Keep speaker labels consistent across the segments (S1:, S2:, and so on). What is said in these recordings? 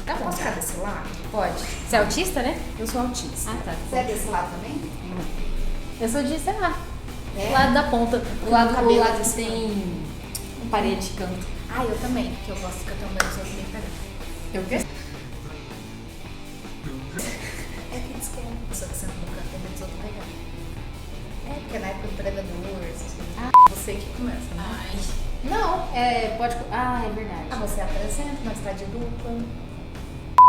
S1: Tá bom.
S2: Posso ficar desse lado?
S1: Pode. Você é autista, né?
S2: Eu sou autista.
S1: Ah, tá.
S2: Você é desse lado também?
S1: Eu sou de, sei lá,
S2: É?
S1: do lado da ponta. Do lado
S2: cabelo
S1: lado
S2: desse
S1: que tem parede de canto.
S2: Ah, eu também, porque eu gosto que eu também sou assim, pegar.
S1: Eu quê?
S2: É que diz que é uma pessoa que senta no canto tem medo dos outros pegar. É, porque na época do predador, essas coisas. Você que começa, né?
S1: Ai. Não, pode... Ah, é verdade.
S2: Ah, você apresenta, nós está de dupla.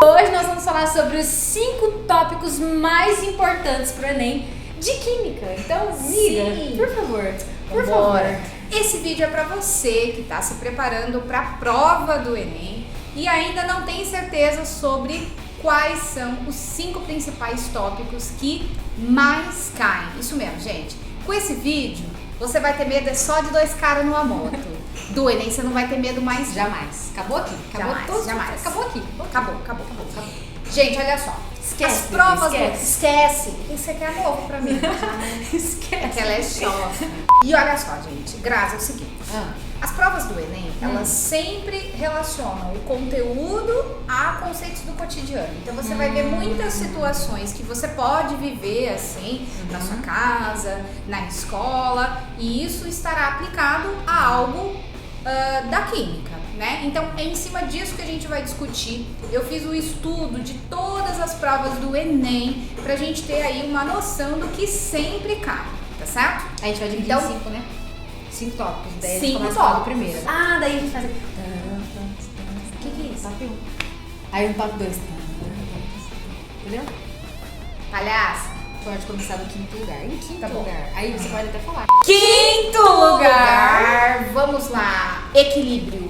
S1: Hoje nós vamos falar sobre os 5 tópicos mais importantes pro Enem de Química. Então, amiga,
S2: Sim.
S1: por favor, por
S2: Vambora.
S1: favor.
S2: Esse vídeo é para você que está se preparando para a prova do Enem e ainda não tem certeza sobre quais são os 5 principais tópicos que mais caem. Isso mesmo, gente. Com esse vídeo, você vai ter medo só de 2 caras numa moto. Do Enem você não vai ter medo mais
S1: Jamais. Acabou aqui. Acabou
S2: Jamais,
S1: todos.
S2: jamais.
S1: Acabou aqui.
S2: Acabou. Gente, olha só.
S1: Esquece,
S2: As provas
S1: Bebê,
S2: esquece. Isso aqui é novo pra mim.
S1: Esquece.
S2: Ela é choque. E olha só, gente, Grazi, é o seguinte. As provas do Enem, elas sempre relacionam o conteúdo a conceitos do cotidiano. Então você vai ver muitas situações que você pode viver assim, na sua casa, na escola, e isso estará aplicado a algo da química, né? Então é em cima disso que a gente vai discutir. Eu fiz um estudo de todas as provas do Enem pra gente ter aí uma noção do que sempre cai, tá certo?
S1: A gente vai dividir
S2: Então,
S1: em 5, né? 5 tópicos. Daí a gente
S2: 5
S1: começa
S2: tópicos.
S1: pela primeira. Ah, daí a gente faz... O que é isso? Top 1. Aí um top 2. Entendeu?
S2: Palhaça.
S1: Pode começar do 5º lugar. Em 5º
S2: Tá bom.
S1: lugar. Aí você pode até falar.
S2: Quinto lugar, vamos lá, equilíbrio.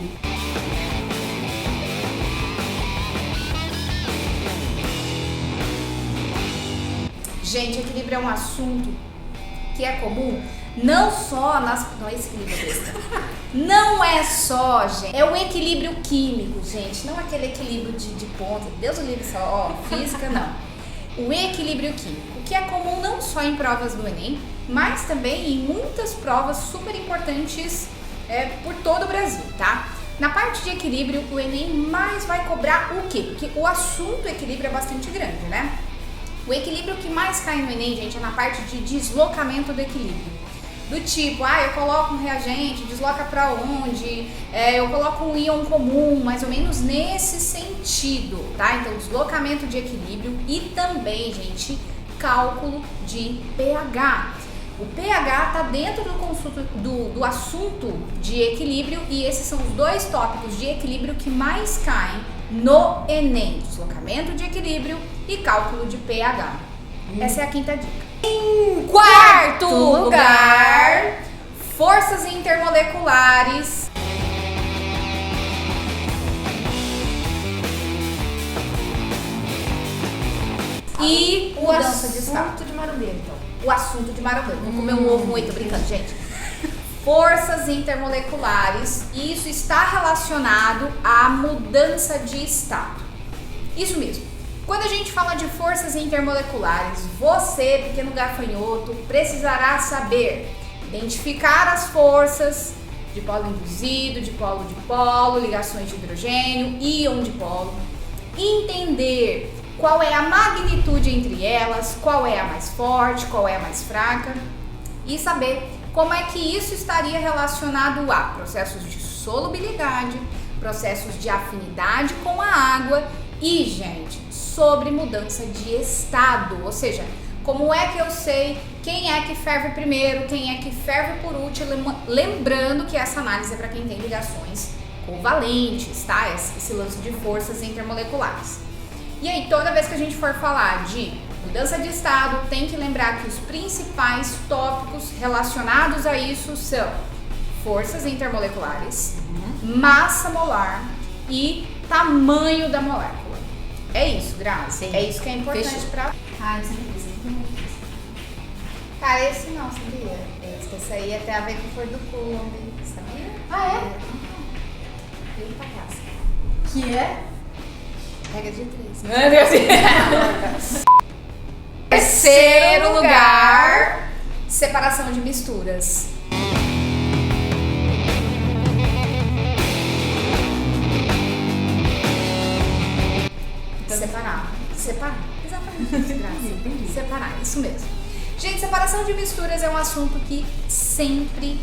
S2: Gente, equilíbrio é um assunto que é comum não só nas... Não é esse equilíbrio besta. Não é só, gente. É o equilíbrio químico, gente. Não aquele equilíbrio de ponta. Deus o livre só, ó, física, não. O equilíbrio químico, que é comum não só em provas do Enem, mas também em muitas provas super importantes por todo o Brasil, tá? Na parte de equilíbrio, o Enem mais vai cobrar o quê? Porque o assunto equilíbrio é bastante grande, né? O equilíbrio que mais cai no Enem, gente, é na parte de deslocamento do equilíbrio. Do tipo, eu coloco um reagente, desloca pra onde? Eu coloco um íon comum, mais ou menos nesse sentido, tá? Então, deslocamento de equilíbrio e também, gente, cálculo de pH. O pH tá dentro do assunto de equilíbrio e esses são os 2 tópicos de equilíbrio que mais caem no Enem. Deslocamento de equilíbrio e cálculo de pH. Essa é a 5ª dica. Em 4º lugar, forças intermoleculares. E o
S1: Mudança de
S2: assunto
S1: de marombeiro, então.
S2: o assunto de marombeiro. Vou comer um ovo moído, tô brincando, gente. Forças intermoleculares, e isso está relacionado à mudança de estado. Isso mesmo. Quando a gente fala de forças intermoleculares, você, pequeno gafanhoto, precisará saber identificar as forças de polo induzido, de polo, ligações de hidrogênio, íon de polo, entender qual é a magnitude entre elas, qual é a mais forte, qual é a mais fraca e saber como é que isso estaria relacionado a processos de solubilidade, processos de afinidade com a água e, gente, sobre mudança de estado, ou seja, como é que eu sei quem é que ferve primeiro, quem é que ferve por último, lembrando que essa análise é para quem tem ligações covalentes, tá? Esse lance de forças intermoleculares. E aí, toda vez que a gente for falar de mudança de estado, tem que lembrar que os principais tópicos relacionados a isso são forças intermoleculares, massa molar e tamanho da molécula. É isso, Grazi. É isso que é importante pra...
S1: Ah, isso não precisa.
S2: Cara, esse não, sabia? Esse aí tem a ver com cor do clube, sabia?
S1: Ah, é?
S2: Eita, casca.
S1: Que é?
S2: Regra de 3.
S1: Meu Deus.
S2: Terceiro lugar, separação de misturas. Separar. Exatamente. Graças. Separar, isso mesmo. Gente, separação de misturas é um assunto que sempre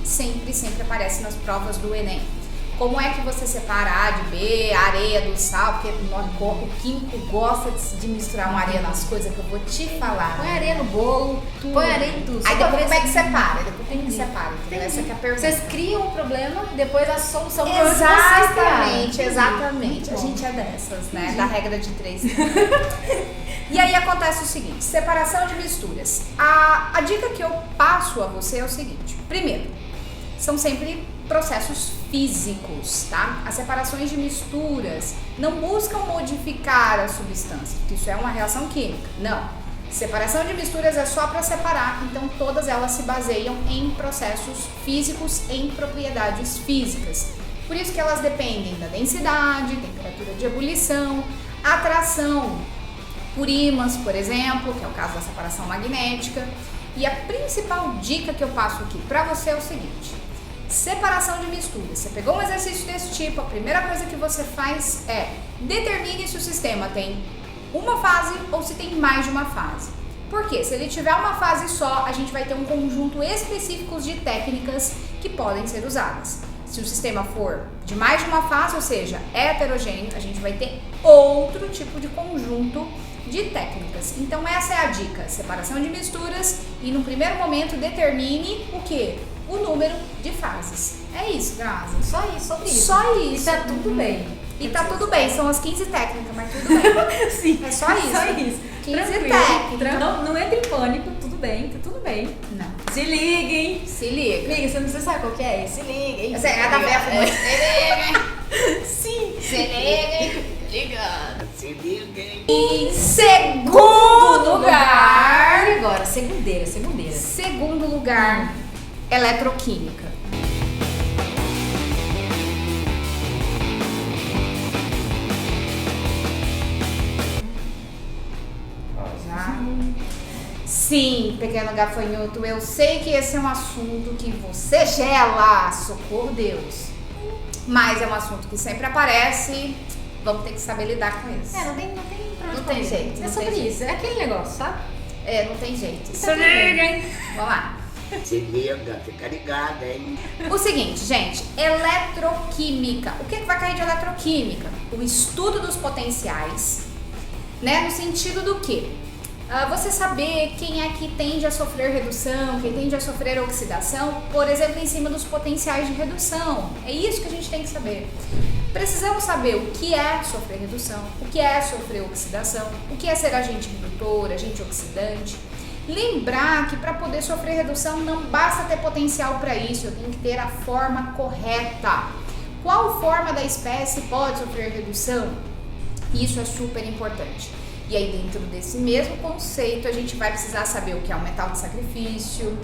S2: aparece nas provas do Enem. Como é que você separa A de B, a areia do sal? Porque o químico gosta de misturar uma areia nas coisas que eu vou te falar.
S1: Põe areia no bolo, põe areia em tudo.
S2: Aí depois como é que separa? Como que separa? Essa que é a pergunta.
S1: Vocês criam um problema, depois a solução
S2: Exatamente. A gente é dessas, né? Da regra de 3. E aí acontece o seguinte, separação de misturas. A dica que eu passo a você é o seguinte. Primeiro, são sempre processos físicos, tá? As separações de misturas não buscam modificar a substância, porque isso é uma reação química. Não. Separação de misturas é só para separar, então todas elas se baseiam em processos físicos, em propriedades físicas. Por isso que elas dependem da densidade, temperatura de ebulição, atração por ímãs, por exemplo, que é o caso da separação magnética. E a principal dica que eu passo aqui para você é o seguinte: separação de misturas. Você pegou um exercício desse tipo, a primeira coisa que você faz é determine se o sistema tem uma fase ou se tem mais de uma fase. Por quê? Se ele tiver uma fase só, a gente vai ter um conjunto específico de técnicas que podem ser usadas. Se o sistema for de mais de uma fase, ou seja, heterogêneo, a gente vai ter outro tipo de conjunto de técnicas. Então essa é a dica, separação de misturas, e no primeiro momento determine o quê? O número de fases. É isso, Grazi.
S1: Só isso, sobre isso.
S2: Só isso.
S1: E tá tudo bem.
S2: E tá tudo bem, são as 15 técnicas, mas tudo bem.
S1: Sim,
S2: é só isso.
S1: Só isso.
S2: 15
S1: Tranquilo.
S2: técnicas.
S1: Não entre em pânico, tudo bem, tá tudo bem.
S2: Não.
S1: Se liguem.
S2: Se liga.
S1: Amiga, você sabe qual que é? Se liguem.
S2: Você é da Befa,
S1: é.
S2: Se liguem.
S1: Sim.
S2: Se liguem.
S3: Liga, se liguem.
S2: Em segundo lugar.
S1: E agora, segundeira.
S2: Segundo lugar, eletroquímica. Sim, pequeno gafanhoto, eu sei que esse é um assunto que você gela, socorro Deus. Mas é um assunto que sempre aparece, vamos ter que saber lidar com isso.
S1: Não tem pra onde
S2: Não tem
S1: correr.
S2: jeito,
S1: É
S2: não
S1: sobre
S2: tem
S1: isso, é aquele negócio, sabe?
S2: Não tem jeito.
S1: Se liguem.
S2: Vamos lá.
S3: Se liga, fica ligada, hein?
S2: O seguinte, gente, eletroquímica. O que vai cair de eletroquímica? O estudo dos potenciais, né? No sentido do quê? Você saber quem é que tende a sofrer redução, quem tende a sofrer oxidação, por exemplo, em cima dos potenciais de redução. É isso que a gente tem que saber. Precisamos saber o que é sofrer redução, o que é sofrer oxidação, o que é ser agente redutor, agente oxidante. Lembrar que para poder sofrer redução não basta ter potencial para isso, eu tenho que ter a forma correta. Qual forma da espécie pode sofrer redução? Isso é super importante. E aí dentro desse mesmo conceito a gente vai precisar saber o que é um metal de sacrifício,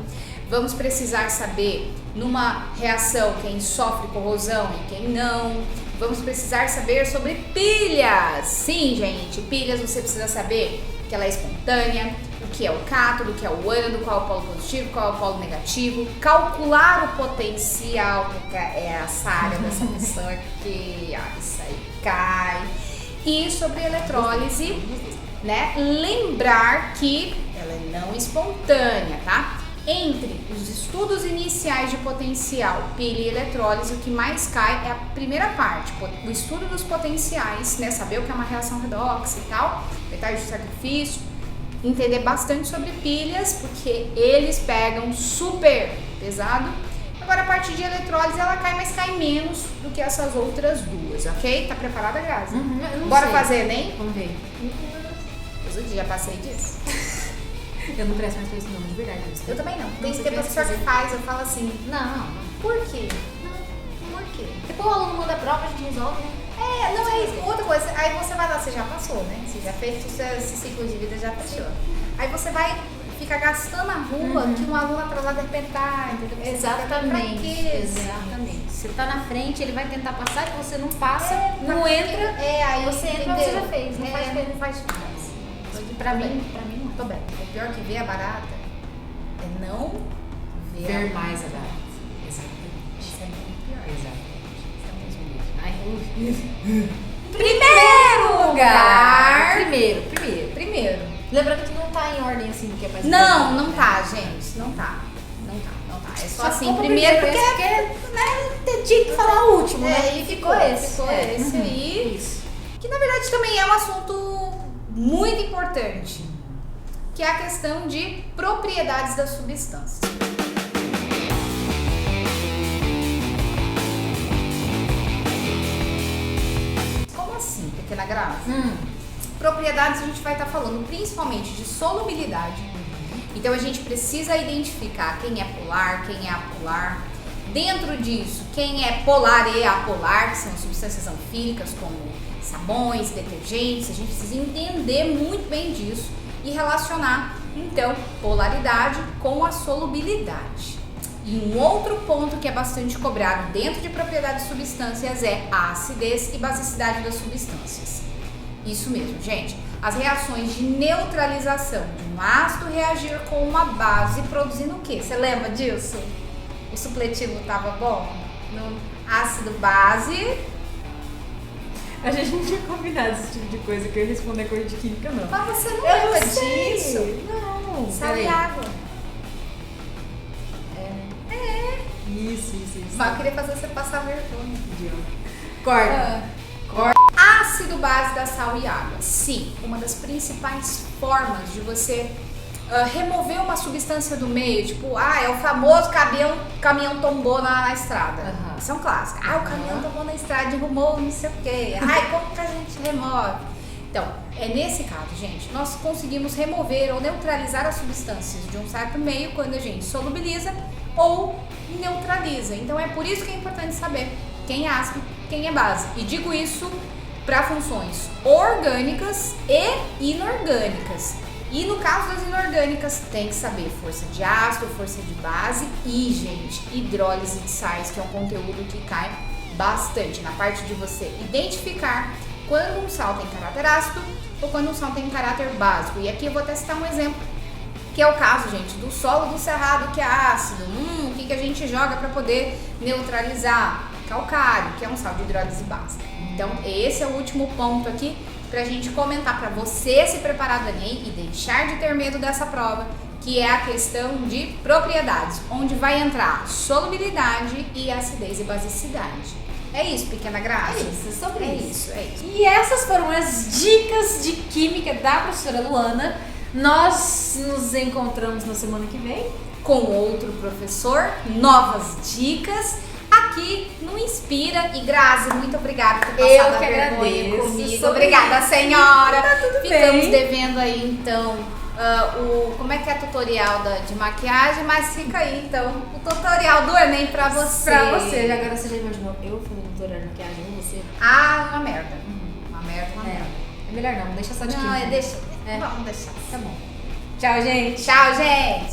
S2: vamos precisar saber numa reação quem sofre corrosão e quem não, vamos precisar saber sobre pilhas. Sim, gente, pilhas você precisa saber que ela é espontânea, o que é o cátodo, o que é o ânodo, qual é o polo positivo, qual é o polo negativo, calcular o potencial, que é essa área dessa pessoa que isso aí cai. E sobre eletrólise, né? Lembrar que ela é não espontânea, tá? Entre os estudos iniciais de potencial, pilha e eletrólise, o que mais cai é a primeira parte, o estudo dos potenciais, né? Saber o que é uma reação redox e tal, metais de sacrifício, entender bastante sobre pilhas, porque eles pegam super pesado. Agora a parte de eletrólise ela cai, mas cai menos do que essas outras duas, ok? Tá preparada, Grazi? Bora fazer, né?
S1: Vamos ver.
S2: Eu já passei disso.
S1: Eu não presto mais pra isso não, de verdade.
S2: Eu também não. Tem
S1: Você
S2: que ter
S1: tivesse
S2: professor que
S1: fazer.
S2: faz, eu falo assim,
S1: Não.
S2: por quê?
S1: Por quê? Depois o aluno manda a prova, a gente resolve, né?
S2: Não é isso. Outra coisa, aí você vai lá, você já passou, né? Você já fez esse ciclo de vida, já fechou. Aí você vai ficar gastando a rua que um aluno atrasado de repente tá, entendeu? Você
S1: Exatamente.
S2: Pra quê?
S1: Exatamente. Você tá na frente, ele vai tentar passar, que você não passa,
S2: Pra
S1: não
S2: quê?
S1: entra.
S2: Aí
S1: Você entra,
S2: entendeu?
S1: você já fez. Não faz diferença.
S2: não faz diferença.
S1: Pra mim não.
S2: Tô bem. O pior que ver a barata é não ver,
S1: Ver mais a barata. Exatamente.
S2: Isso é muito pior.
S1: Exatamente. Ai,
S2: Primeiro lugar, Primeiro.
S1: Lembrando que não tá em ordem assim do que é mais
S2: Não,
S1: importante,
S2: não
S1: né?
S2: tá, gente. Não tá. É só assim,
S1: como
S2: primeiro porque
S1: tinha que falar o último,
S2: É,
S1: né?
S2: e ficou esse. Ficou
S1: É.
S2: esse aí.
S1: Isso.
S2: Que na verdade também é um assunto muito importante, que é a questão de propriedades das substâncias. Como assim, pequena Graça? Propriedades a gente vai estar falando principalmente de solubilidade. Então a gente precisa identificar quem é polar, quem é apolar. Dentro disso, quem é polar e apolar, que são substâncias anfílicas como sabões, detergentes. A gente precisa entender muito bem disso e relacionar, então, polaridade com a solubilidade. E um outro ponto que é bastante cobrado dentro de propriedades de substâncias é a acidez e basicidade das substâncias. Isso mesmo, gente. As reações de neutralização de um ácido reagir com uma base produzindo o quê? Você lembra disso? O supletivo estava bom? No ácido base.
S1: A gente não tinha combinado esse tipo de coisa, que eu ia responder coisa de química, não.
S2: Mas você não
S1: Eu
S2: lembra
S1: não sei.
S2: disso?
S1: Não.
S2: Sal e
S1: Peraí.
S2: água.
S1: Isso.
S2: Mas eu queria fazer você passar vergonha.
S1: Corta.
S2: Ácido base da sal e água. Sim, uma das principais formas de você remover uma substância do meio, tipo, é o famoso caminhão tombou na estrada.
S1: Aham.
S2: Isso é um clássico. O caminhão tombou na estrada, derrubou não sei o quê. Como que a gente remove? Então, é nesse caso, gente, nós conseguimos remover ou neutralizar as substâncias de um certo meio quando a gente solubiliza ou neutraliza. Então é por isso que é importante saber quem é ácido, quem é base. E digo isso para funções orgânicas e inorgânicas. E no caso das inorgânicas, tem que saber força de ácido, força de base e, gente, hidrólise de sais, que é um conteúdo que cai bastante na parte de você identificar quando um sal tem caráter ácido ou quando um sal tem caráter básico. E aqui eu vou até citar um exemplo, que é o caso, gente, do solo do cerrado, que é ácido. O que a gente joga para poder neutralizar? Calcário, que é um sal de hidrólise básica. Então, esse é o último ponto aqui pra gente comentar, para você se preparar do Enem e deixar de ter medo dessa prova, que é a questão de propriedades, onde vai entrar solubilidade e acidez e basicidade. É isso, pequena Graça?
S1: É isso, é sobre isso.
S2: É isso.
S1: E essas foram as dicas de química da professora Luana. Nós nos encontramos na semana que vem
S2: Com outro professor, novas dicas aqui no Inspira. E Grazi, muito obrigada por
S1: Eu
S2: passar a
S1: que
S2: vergonha
S1: agradeço.
S2: comigo.
S1: Sobre
S2: Obrigada,
S1: isso.
S2: senhora.
S1: Tá tudo
S2: Ficamos
S1: bem.
S2: devendo aí, então, como é que é tutorial de maquiagem, mas fica aí, então, o tutorial do Enem pra você.
S1: pra você. Agora você já imaginou eu fazendo tutorial de maquiagem com você?
S2: Uma merda. Uma merda, uma merda.
S1: É melhor não, deixa só de
S2: Não,
S1: química.
S2: deixa.
S1: É.
S2: Vamos deixar.
S1: Tá bom. Tchau, gente.
S2: Tchau, gente.